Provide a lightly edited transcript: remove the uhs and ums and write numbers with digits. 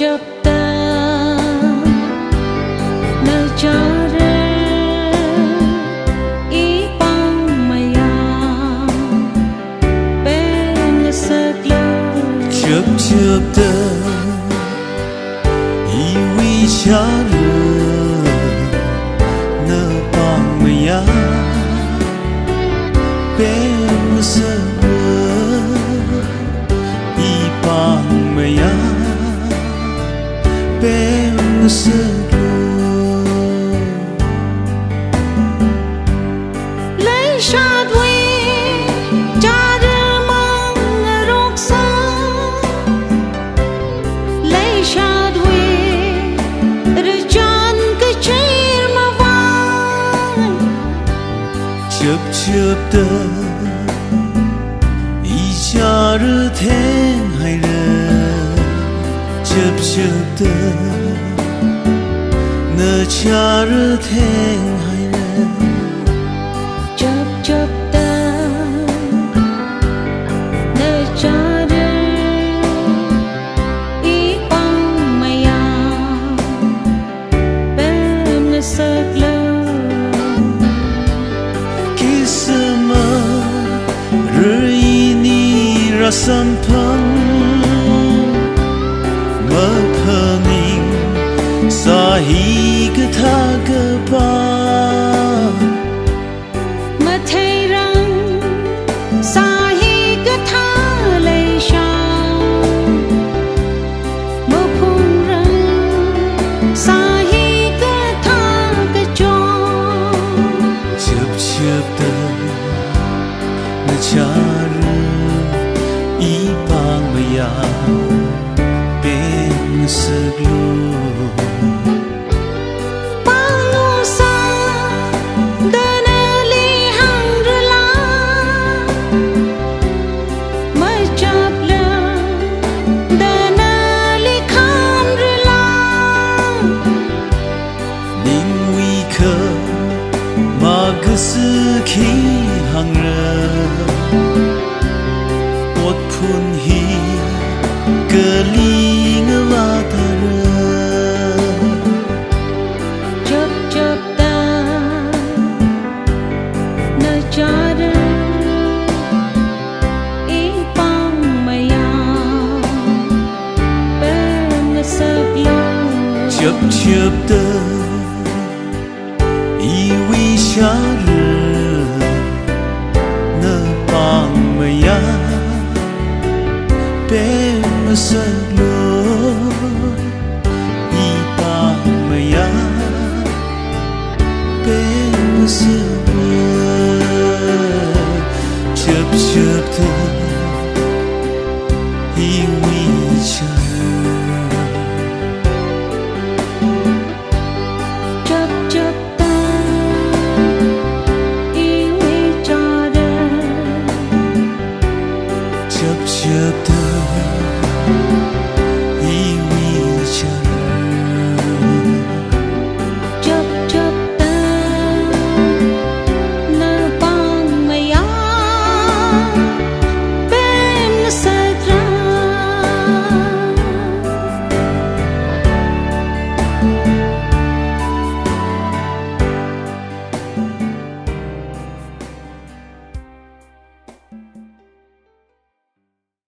chập ta nơi cha re ý băng maya bên sơ lơ chập ta ý vi cha re nơ băng maya bên sơ lơ ý băng maya bên sơ lấy cha đuôi cha đưa mang rục xa lấy cha đuôi rồi chọn cái chén mà vang chập ta ý cha rơ thèn hay rơ chập ta nơ cha rơ thèn hay rơ chập ta nơi cha re ý băng maya bên sơ lơ kisama rơ ini rasampang mapaning sahi gathagapa mà thấy rằng sahi cái tha lấy sao mà phun rằng sahi cái tha cái cho chập ta na cha rơ ý bang maya bên sơ lô bao xa đơn ly hàng rồi lá mới chập lơ đơn ly kham rồi lá ning vi khơ ma gơ sư khi hằng rơ ot phun hi cơ ly ngơ va ta rơ chập ta nơi cha re ý băng maya bên sơ lơ chập ta ý vi cha rơ nơ bang maya bên sơ lô ý bang maya bên sơ lô chập ta ý